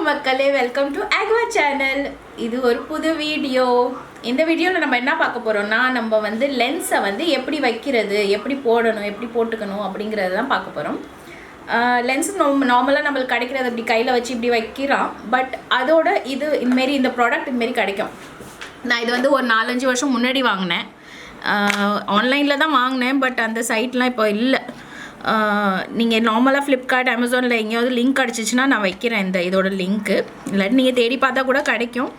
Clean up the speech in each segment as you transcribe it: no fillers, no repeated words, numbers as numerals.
மக்களே, welcome to AgVa channel. இது ஒரு புது வீடியோ. இந்த வீடியோவில் நம்ம என்ன பார்க்க போகிறோம்னா, நம்ம வந்து லென்ஸை வந்து எப்படி வைக்கிறது, எப்படி போடணும், எப்படி போட்டுக்கணும் அப்படிங்கிறது தான் பார்க்க போகிறோம். லென்ஸ் நார்மலாக நம்மளுக்கு கிடைக்கிறது இப்படி கையில் வச்சு இப்படி வைக்கிறோம். பட் அதோட இதுமாரி இந்த ப்ராடக்ட் இதுமாரி கிடைக்கும். நான் இது வந்து ஒரு 4-5 வருஷம் முன்னாடி வாங்கினேன். ஆன்லைனில் தான் வாங்கினேன். பட் அந்த சைட்லாம் இப்போ இல்லை. நீங்கள் நார்மலாக ஃப்ளிப்கார்ட், அமேசானில் எங்கேயாவது லிங்க் கிடச்சிச்சின்னா நான் வைக்கிறேன் இதோட லிங்க்கு. இல்லாட்டி நீங்கள் தேடி பார்த்தா கூட கிடைக்கும்.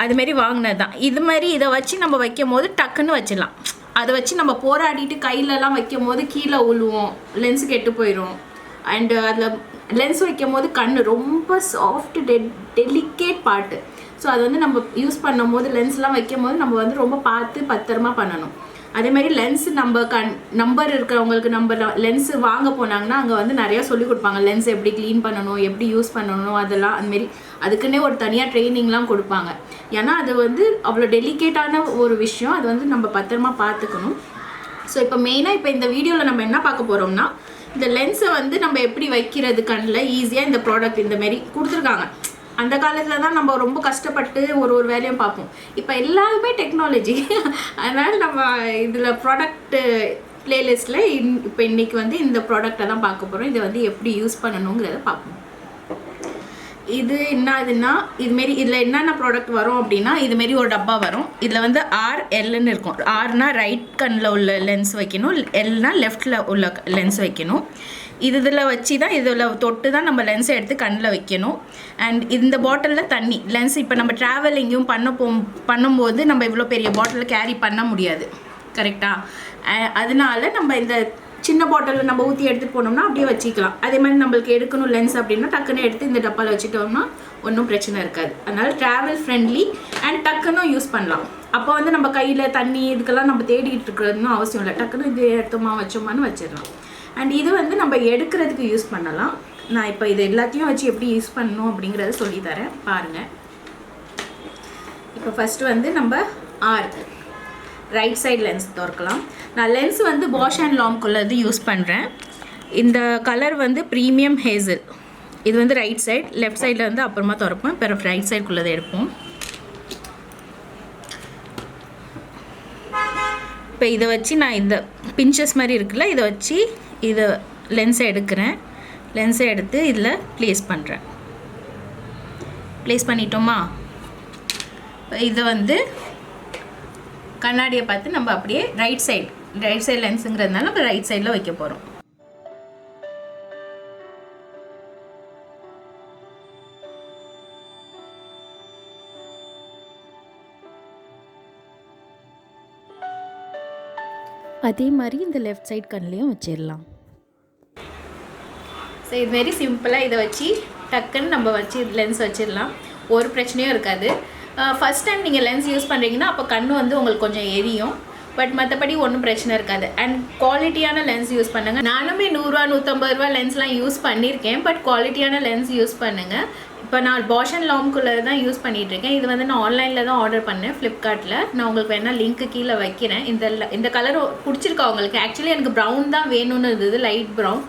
அதுமாரி வாங்கினது தான். இது மாதிரி இதை வச்சு நம்ம வைக்கும் போது டக்குன்னு வச்சிடலாம். அதை வச்சு நம்ம போராடிட்டு கையிலலாம் வைக்கும் போது கீழே உழுவோம், லென்ஸு கெட்டு போயிடும். அண்டு அதில் லென்ஸ் வைக்கும் போது கண் ரொம்ப சாஃப்ட் டெலிகேட் பார்ட்டு. ஸோ அது வந்து நம்ம யூஸ் பண்ணும் போது லென்ஸ்லாம் வைக்கும் போது நம்ம வந்து ரொம்ப பார்த்து பத்திரமா பண்ணணும். அதேமாதிரி லென்ஸு நம்பர் இருக்கிறவங்களுக்கு நம்ம லென்ஸு வாங்க போனாங்கன்னா அங்கே வந்து நிறையா சொல்லிக் கொடுப்பாங்க. லென்ஸ் எப்படி க்ளீன் பண்ணணும், எப்படி யூஸ் பண்ணணும், அதெல்லாம் அதுமாரி அதுக்குன்னே ஒரு தனியாக ட்ரைனிங்லாம் கொடுப்பாங்க. ஏன்னா அது வந்து அவ்வளோ டெலிகேட்டான ஒரு விஷயம். அது வந்து நம்ம பத்திரமா பார்த்துக்கணும். ஸோ இப்போ மெயினாக இப்போ இந்த வீடியோவில் நம்ம என்ன பார்க்க போகிறோம்னா, இந்த லென்ஸை வந்து நம்ம எப்படி வைக்கிறது கண்ணில் ஈஸியாக இந்த ப்ராடக்ட் இந்தமாரி கொடுத்துருக்காங்க. அந்த காலத்தில் தான் நம்ம ரொம்ப கஷ்டப்பட்டு ஒரு வேலையும் பார்ப்போம். இப்போ எல்லாருமே டெக்னாலஜி. அதனால் நம்ம இதில் ப்ராடக்ட்டு ப்ளேலிஸ்ட்டில் இப்போ இன்றைக்கி வந்து இந்த ப்ராடக்டை தான் பார்க்க போகிறோம். இதை வந்து எப்படி யூஸ் பண்ணணுங்கிறத பார்ப்போம். இது என்னதுன்னா, இதுமாரி இதில் என்னென்ன ப்ராடக்ட் வரும் அப்படின்னா, இதுமாரி ஒரு டப்பா வரும். இதில் வந்து RLன்னு இருக்கும். Rனா ரைட் கண்ணில் உள்ள லென்ஸ் வைக்கணும், Lனா லெஃப்டில் உள்ள லென்ஸ் வைக்கணும். இதில் வச்சு தான் இதில் தொட்டு தான் நம்ம லென்ஸை எடுத்து கண்ணில் வைக்கணும். அண்ட் இந்த பாட்டிலில் தண்ணி லென்ஸ் இப்போ நம்ம ட்ராவல் எங்கேயும் பண்ணும்போது நம்ம இவ்வளோ பெரிய பாட்டிலில் கேரி பண்ண முடியாது, கரெக்டாக? அதனால நம்ம இந்த சின்ன பாட்டிலில் நம்ம ஊற்றி எடுத்துகிட்டு போனோம்னா அப்படியே வச்சுக்கலாம். அதே மாதிரி நம்மளுக்கு எடுக்கணும் லென்ஸ் அப்படின்னா டக்குன்னு எடுத்து இந்த டப்பாவில் வச்சுட்டோம்னா ஒன்றும் பிரச்சனை இருக்காது. அதனால் ட்ராவல் ஃப்ரெண்ட்லி அண்ட் டக்குன்னு யூஸ் பண்ணலாம். அப்போ வந்து நம்ம கையில் தண்ணி இதுக்கெல்லாம் நம்ம தேடிக்கிட்டு இருக்கிறதுன்னு அவசியம் இல்லை. டக்குன்னு இது எடுத்தோமா வச்சோமான்னு வச்சிடலாம். அண்ட் இது வந்து நம்ம எடுக்கிறதுக்கு யூஸ் பண்ணலாம். நான் இப்போ இது எல்லாத்தையும் வச்சு எப்படி யூஸ் பண்ணணும் அப்படிங்கிறத சொல்லித்தரேன், பாருங்கள். இப்போ ஃபஸ்ட்டு வந்து நம்ம ரைட் சைடு லென்ஸ் திறக்கலாம். நான் லென்ஸ் வந்து பாஷ் அண்ட் லாம்குள்ளது யூஸ் பண்ணுறேன். இந்த கலர் வந்து ப்ரீமியம் ஹேசல். இது வந்து ரைட் சைடு, லெஃப்ட் சைடில் வந்து அப்புறமா திறப்போம். இப்போ ரைட் சைடுக்குள்ளதை எடுப்போம். இப்போ இதை வச்சு நான் இந்த பிஞ்சஸ் மாதிரி இருக்குல்ல, இதை வச்சு இதை லென்ஸை எடுக்கிறேன். லென்ஸை எடுத்து இதில் ப்ளேஸ் பண்ணுறேன். ப்ளேஸ் பண்ணிட்டோமா? இப்போ இதை வந்து கண்ணாடியை பார்த்து நம்ம அப்படியே ரைட் சைடு லென்ஸுங்கிறதுனால நம்ம ரைட் சைடில் வைக்க போகிறோம். அதே மாதிரி இந்த லெஃப்ட் சைட் கண்ணிலையும் வச்சிடலாம். ஸோ இது வெரி சிம்பிளாக இதை வச்சு டக்குன்னு நம்ம வச்சு லென்ஸ் வச்சிடலாம். ஒரு பிரச்சனையும் இருக்காது. ஃபஸ்ட் டைம் நீங்கள் லென்ஸ் யூஸ் பண்ணுறீங்கன்னா அப்போ கண் வந்து உங்களுக்கு கொஞ்சம் எரியும். பட் மற்றபடி ஒன்றும் பிரச்சனை இருக்காது. அண்ட் குவாலிட்டியான லென்ஸ் யூஸ் பண்ணுங்கள். நானுமே 100 ரூபா 150 ரூபா லென்ஸ்லாம் யூஸ் பண்ணியிருக்கேன். பட் குவாலிட்டியான லென்ஸ் யூஸ் பண்ணுங்கள். இப்போ நான் பாஷ் அண்ட் லாம்குள்ளே தான் யூஸ் பண்ணிகிட்ருக்கேன். இது வந்து நான் ஆன்லைனில் தான் ஆர்டர் பண்ணேன், ஃப்ளிப்கார்ட்டில். நான் உங்களுக்கு வேணால் லிங்க்கு கீழே வைக்கிறேன். இந்த கலர் பிடிச்சிருக்கா உங்களுக்கு? ஆக்சுவலி எனக்கு ப்ரௌன் தான் வேணும்னு இருந்தது, லைட் ப்ரௌன்.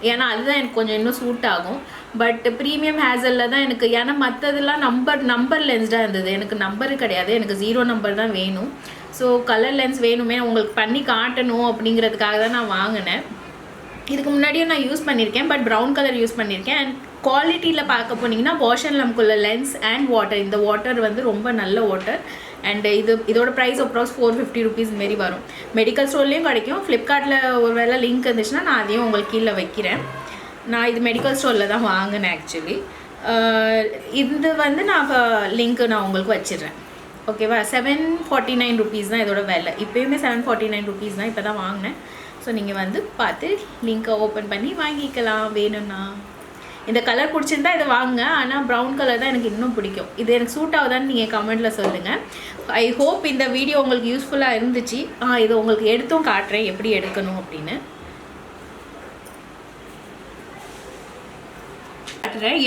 ஏன்னா அதுதான் எனக்கு கொஞ்சம் இன்னும் சூட் ஆகும். பட் ப்ரீமியம் ஹேசலில் தான் எனக்கு, ஏன்னா மற்றதெல்லாம் நம்பர் லென்ஸ்டாக இருந்தது. எனக்கு நம்பரு கிடையாது, எனக்கு 0 நம்பர் தான் வேணும். ஸோ கலர் லென்ஸ் வேணுமே, உங்களுக்கு பண்ணி காட்டணும் அப்படிங்கிறதுக்காக தான் நான் வாங்கினேன். இதுக்கு முன்னாடியும் நான் யூஸ் பண்ணியிருக்கேன், பட் ப்ரௌன் கலர் யூஸ் பண்ணியிருக்கேன். அண்ட் குவாலிட்டியில் பார்க்க போனீங்கன்னா பாஷ் அண்ட் லாம்குள்ள லென்ஸ் அண்ட் வாட்டர், இந்த வாட்டர் வந்து ரொம்ப நல்ல வாட்டர். அண்டு இதோட ப்ரைஸ் அப்ராக்ஸ் 450 ருபீஸ் மாரி வரும். மெடிக்கல் ஸ்டோர்லேயும் கிடைக்கும். ஃப்ளிப்கார்ட்டில் ஒரு வேளை லிங்க் இருந்துச்சுன்னா நான் அதையும் உங்களுக்கு கீழே வைக்கிறேன். நான் இது மெடிக்கல் ஸ்டோரில் தான் வாங்கினேன் ஆக்சுவலி. இது வந்து நான் லிங்க்கு நான் உங்களுக்கு வச்சிடுறேன், ஓகேவா? 749 ருபீஸ் தான் இதோட விலை. இப்போயுமே 749 ருபீஸ் தான், இப்போ தான் வாங்கினேன். ஸோ நீங்கள் வந்து பார்த்து லிங்க்கை ஓப்பன் பண்ணி வாங்கிக்கலாம் வேணும்னா. இந்த கலர் பிடிச்சிருந்தா இதை வாங்க. ஆனால் ப்ரௌன் கலர் தான் எனக்கு இன்னும் பிடிக்கும். இது எனக்கு சூட் ஆகுதான்னு நீங்கள் கமெண்ட்டில் சொல்லுங்கள். ஐ ஹோப் இந்த வீடியோ உங்களுக்கு யூஸ்ஃபுல்லாக இருந்துச்சு. இது உங்களுக்கு எடுத்தும் காட்டுறேன் எப்படி எடுக்கணும் அப்படின்னு.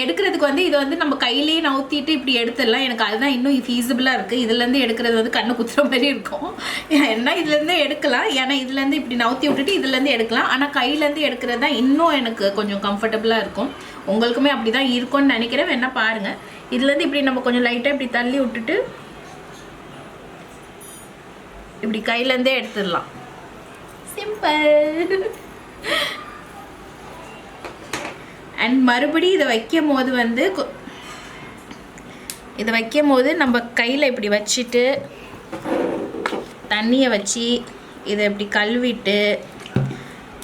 எடுக்கிறதுக்கு வந்து இது வந்து நம்ம கையிலேயே நவுத்திட்டு இப்படி எடுத்துடலாம். எனக்கு அதுதான் இன்னும் ஃபீஸிபிளாக இருக்குது. இதுலேருந்து எடுக்கிறது வந்து கண்ணு குத்துற மாதிரி இருக்கும். ஏன்னா இதுலேருந்து எடுக்கலாம், ஏன்னா இதுலேருந்து இப்படி நவுத்தி விட்டுட்டு இதுலேருந்து எடுக்கலாம். ஆனால் கையிலேருந்து எடுக்கிறது தான் இன்னும் எனக்கு கொஞ்சம் கம்ஃபர்டபுளாக இருக்கும். உங்களுக்குமே அப்படி தான் இருக்கும்னு நினைக்கிறேன். வேணா பாருங்கள். இதுலேருந்து இப்படி நம்ம கொஞ்சம் லைட்டாக இப்படி தள்ளி விட்டுட்டு இப்படி கையிலேருந்தே எடுத்துடலாம். சிம்பிள். அண்ட் மறுபடியும் இதை வைக்கும் போது வந்து நம்ம கையில் இப்படி வச்சுட்டு தண்ணியை வச்சு இதை இப்படி கழுவிட்டு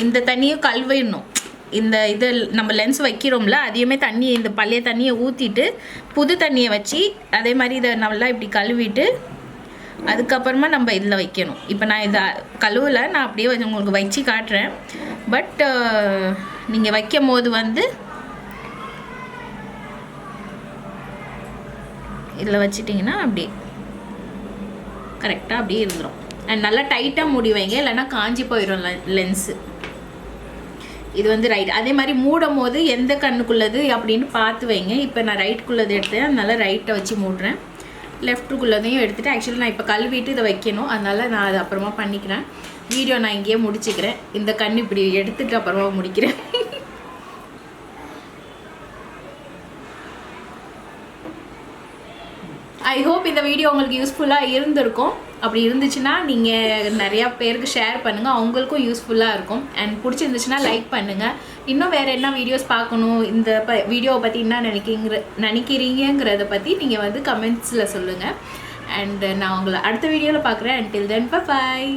இந்த தண்ணியை கழுவிடணும். இது நம்ம லென்ஸ் வைக்கிறோம்ல அதையுமே தண்ணி இந்த பழைய தண்ணியை ஊற்றிட்டு புது தண்ணியை வச்சு அதே மாதிரி இதை நல்லா இப்படி கழுவிட்டு அதுக்கப்புறமா நம்ம இதில் வைக்கணும். இப்போ நான் இதை கழுவலை, நான் அப்படியே உங்களுக்கு வச்சு காட்டுறேன். பட் நீங்கள் வைக்கும் போது வந்து இதில் வச்சிட்டிங்கன்னா அப்படியே கரெக்டாக அப்படியே இருந்துடும். அண்ட் நல்லா டைட்டாக மூடி வைங்க, இல்லைன்னா காஞ்சி போயிடும் லென்ஸு. இது வந்து ரைட். அதே மாதிரி மூடும் போது எந்த கண்ணுக்குள்ளது அப்படின்னு பார்த்து வைங்க. இப்போ நான் ரைட்டுக்குள்ளது எடுத்தேன், அதனால ரைட்டை வச்சு மூடுறேன். லெஃப்ட்டுக்குள்ளதையும் எடுத்துகிட்டு ஆக்சுவலி நான் இப்போ கழுவிட்டு இதை வைக்கணும், அதனால் நான் அது அப்புறமா பண்ணிக்கிறேன். வீடியோ நான் இங்கேயே முடிச்சுக்கிறேன். இந்த கண் இப்படி எடுத்துகிட்டு அப்புறமா முடிக்கிறேன். ஐ ஹோப் இந்த வீடியோ உங்களுக்கு யூஸ்ஃபுல்லாக இருந்திருக்கும். அப்படி இருந்துச்சுன்னா நீங்கள் நிறையா பேருக்கு ஷேர் பண்ணுங்கள், அவங்களுக்கும் யூஸ்ஃபுல்லாக இருக்கும். அண்ட் பிடிச்சிருந்துச்சுன்னா லைக் பண்ணுங்கள். இன்னும் வேறு என்ன வீடியோஸ் பார்க்கணும், இந்த வீடியோவை பற்றி என்ன நினைக்கிறீங்கிறத பற்றி நீங்கள் வந்து கமெண்ட்ஸில் சொல்லுங்கள். அண்ட் நான் உங்களை அடுத்த வீடியோவில் பார்க்குறேன். until then bye bye.